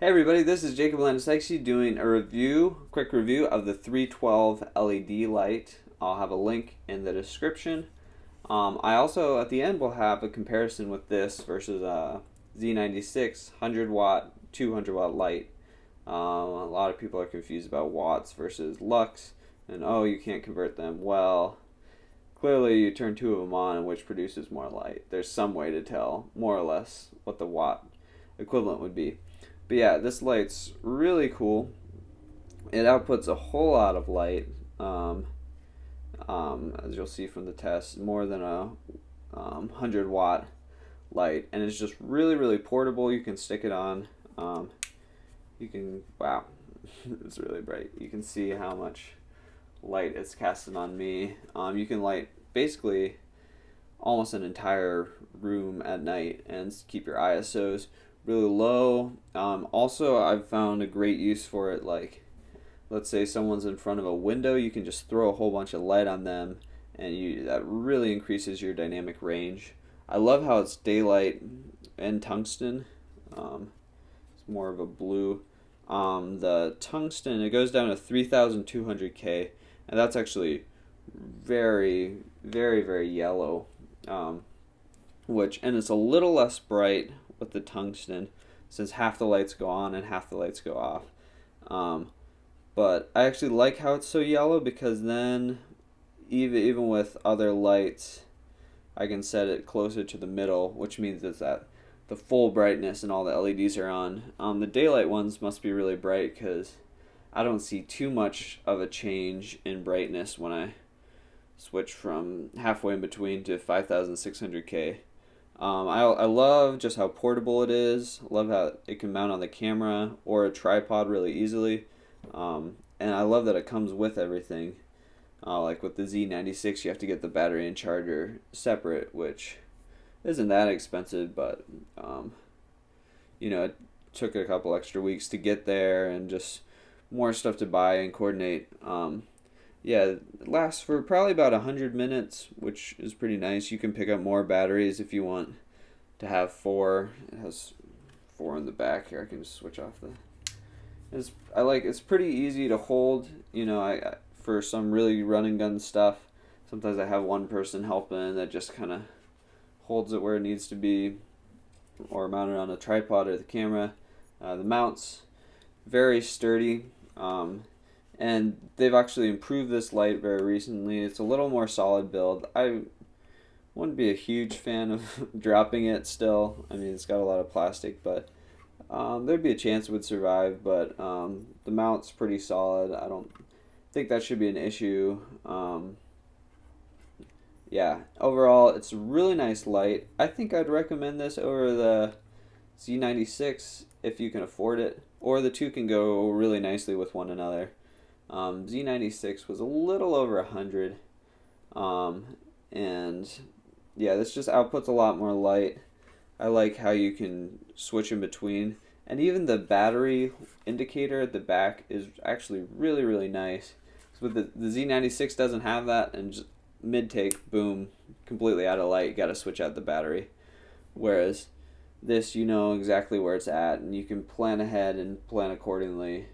Hey everybody, this is Jacob Z96 doing a quick review of the 312 LED light. I'll have a link in the description. I also, at the end, will have a comparison with this versus a Z96 100 watt, 200 watt light. A lot of people are confused about watts versus lux, and oh, you can't convert them. Well, clearly you turn two of them on, and which produces more light. There's some way to tell, more or less, what the watt equivalent would be. But yeah, this light's really cool. It outputs a whole lot of light, as you'll see from the test, more than a 100 watt light, and it's just really portable. You can stick it on. Wow, it's really bright. You can see how much light it's casting on me. You can light basically almost an entire room at night and keep your ISOs really low. Also, I've found a great use for it. Like, let's say someone's in front of a window, you can just throw a whole bunch of light on them, and that really increases your dynamic range. I love how it's daylight and tungsten. It's more of a blue. The tungsten, it goes down to 3,200K, and that's actually very yellow. And it's a little less bright with the tungsten, since half the lights go on and half the lights go off. But I actually like how it's so yellow, because then even with other lights, I can set it closer to the middle, which means it's at the full brightness and all the LEDs are on. The daylight ones must be really bright, because I don't see too much of a change in brightness when I switch from halfway in between to 5,600K. I love just how portable it is. I love how it can mount on the camera or a tripod really easily. And I love that it comes with everything. Like with the Z96, you have to get the battery and charger separate, which isn't that expensive, but it took a couple extra weeks to get there, and just more stuff to buy and coordinate. Yeah, it lasts for probably about 100 minutes, which is pretty nice. You can pick up more batteries if you want to have four. It has four in the back here. I can just switch off it's pretty easy to hold. For some really run and gun stuff, sometimes I have one person helping that just kind of holds it where it needs to be, or mounted on a tripod or the camera. The mount's very sturdy. And they've actually improved this light very recently. It's a little more solid build. I wouldn't be a huge fan of dropping it still. I mean, it's got a lot of plastic, but there'd be a chance it would survive. But the mount's pretty solid. I don't think that should be an issue. Yeah, overall, it's a really nice light. I think I'd recommend this over the Z96 if you can afford it, or the two can go really nicely with one another. Z96 was a little over 100, and yeah, this just outputs a lot more light. I like how you can switch in between, and even the battery indicator at the back is actually really nice. So with the Z96 doesn't have that, and just mid-take, boom, completely out of light, you gotta switch out the battery. Whereas this, you know exactly where it's at, and you can plan ahead and plan accordingly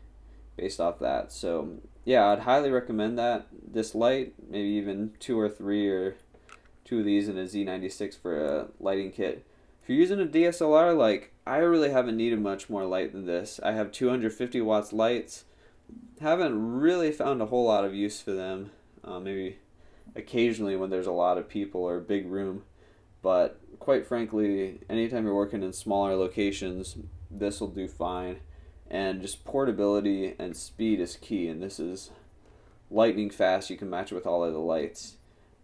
based off that. So yeah, I'd highly recommend this light, maybe even two or three, or two of these in a Z96 for a lighting kit. If you're using a DSLR, like, I really haven't needed much more light than this. I have 250 watts lights. Haven't really found a whole lot of use for them. Maybe occasionally when there's a lot of people or a big room. But quite frankly, anytime you're working in smaller locations, this will do fine. And just portability and speed is key, and this is lightning fast. You can match it with all of the lights.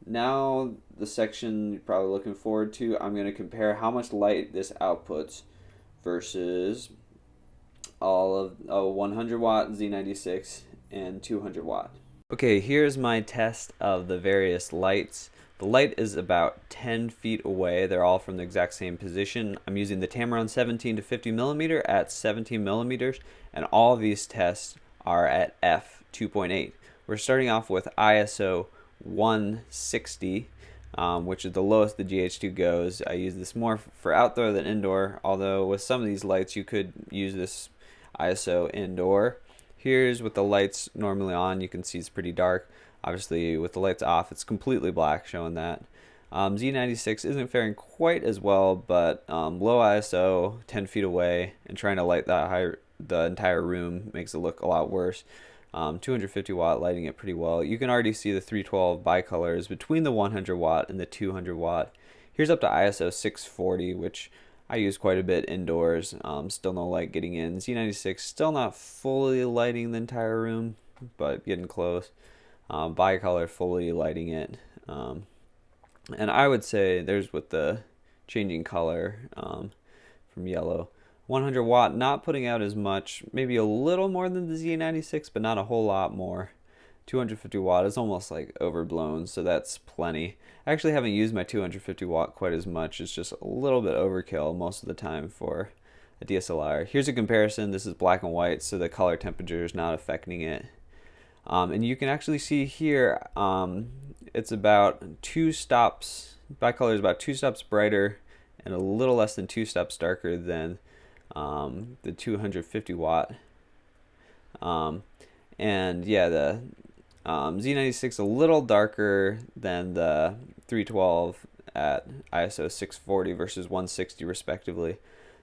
Now, the section you're probably looking forward to, I'm going to compare how much light this outputs versus all of a 100 watt Z96 and 200 watt. Okay, here's my test of the various lights. The light is about 10 feet away. They're all from the exact same position. I'm using the Tamron 17 to 50 millimeter at 17 millimeters, and all of these tests are at f2.8. We're starting off with ISO 160, which is the lowest the GH2 goes. I use this more for outdoor than indoor, although with some of these lights you could use this ISO indoor. Here's with the lights normally on, you can see it's pretty dark. Obviously with the lights off, it's completely black, showing that. Z96 isn't faring quite as well, but low ISO, 10 feet away, and trying to light the entire room makes it look a lot worse. 250 watt lighting it pretty well. You can already see the 312 bicolors between the 100 watt and the 200 watt. Here's up to ISO 640, which I use quite a bit indoors. Still no light getting in. Z96 still not fully lighting the entire room, but getting close. Bicolor fully lighting it. And I would say there's with the changing color from yellow. 100 watt, not putting out as much, maybe a little more than the Z96, but not a whole lot more. 250 watt is almost like overblown, so that's plenty. I actually haven't used my 250 watt quite as much. It's just a little bit overkill most of the time for a DSLR. Here's a comparison. This is black and white, so the color temperature is not affecting it. And you can actually see here, it's about 2 stops, bicolor is about 2 stops brighter and a little less than 2 stops darker than the 250 watt. And yeah, the Z96 a little darker than the 312 at ISO 640 versus 160 respectively.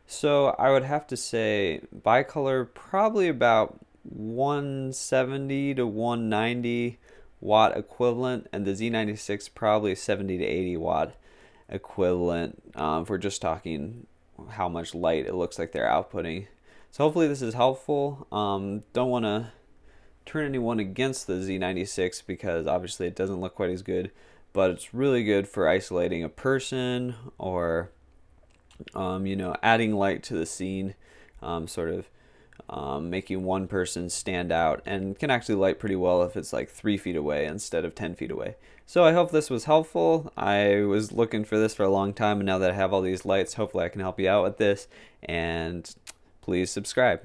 So I would have to say bicolor probably about 170 to 190 watt equivalent, and the Z96 probably 70 to 80 watt equivalent, if we're just talking how much light it looks like they're outputting. So hopefully this is helpful. Don't want to turn anyone against the Z96 because obviously it doesn't look quite as good, but it's really good for isolating a person or adding light to the scene, sort of making one person stand out, and can actually light pretty well if it's like 3 feet away instead of 10 feet away. So I hope this was helpful. I was looking for this for a long time, and now that I have all these lights, hopefully I can help you out with this, and please subscribe.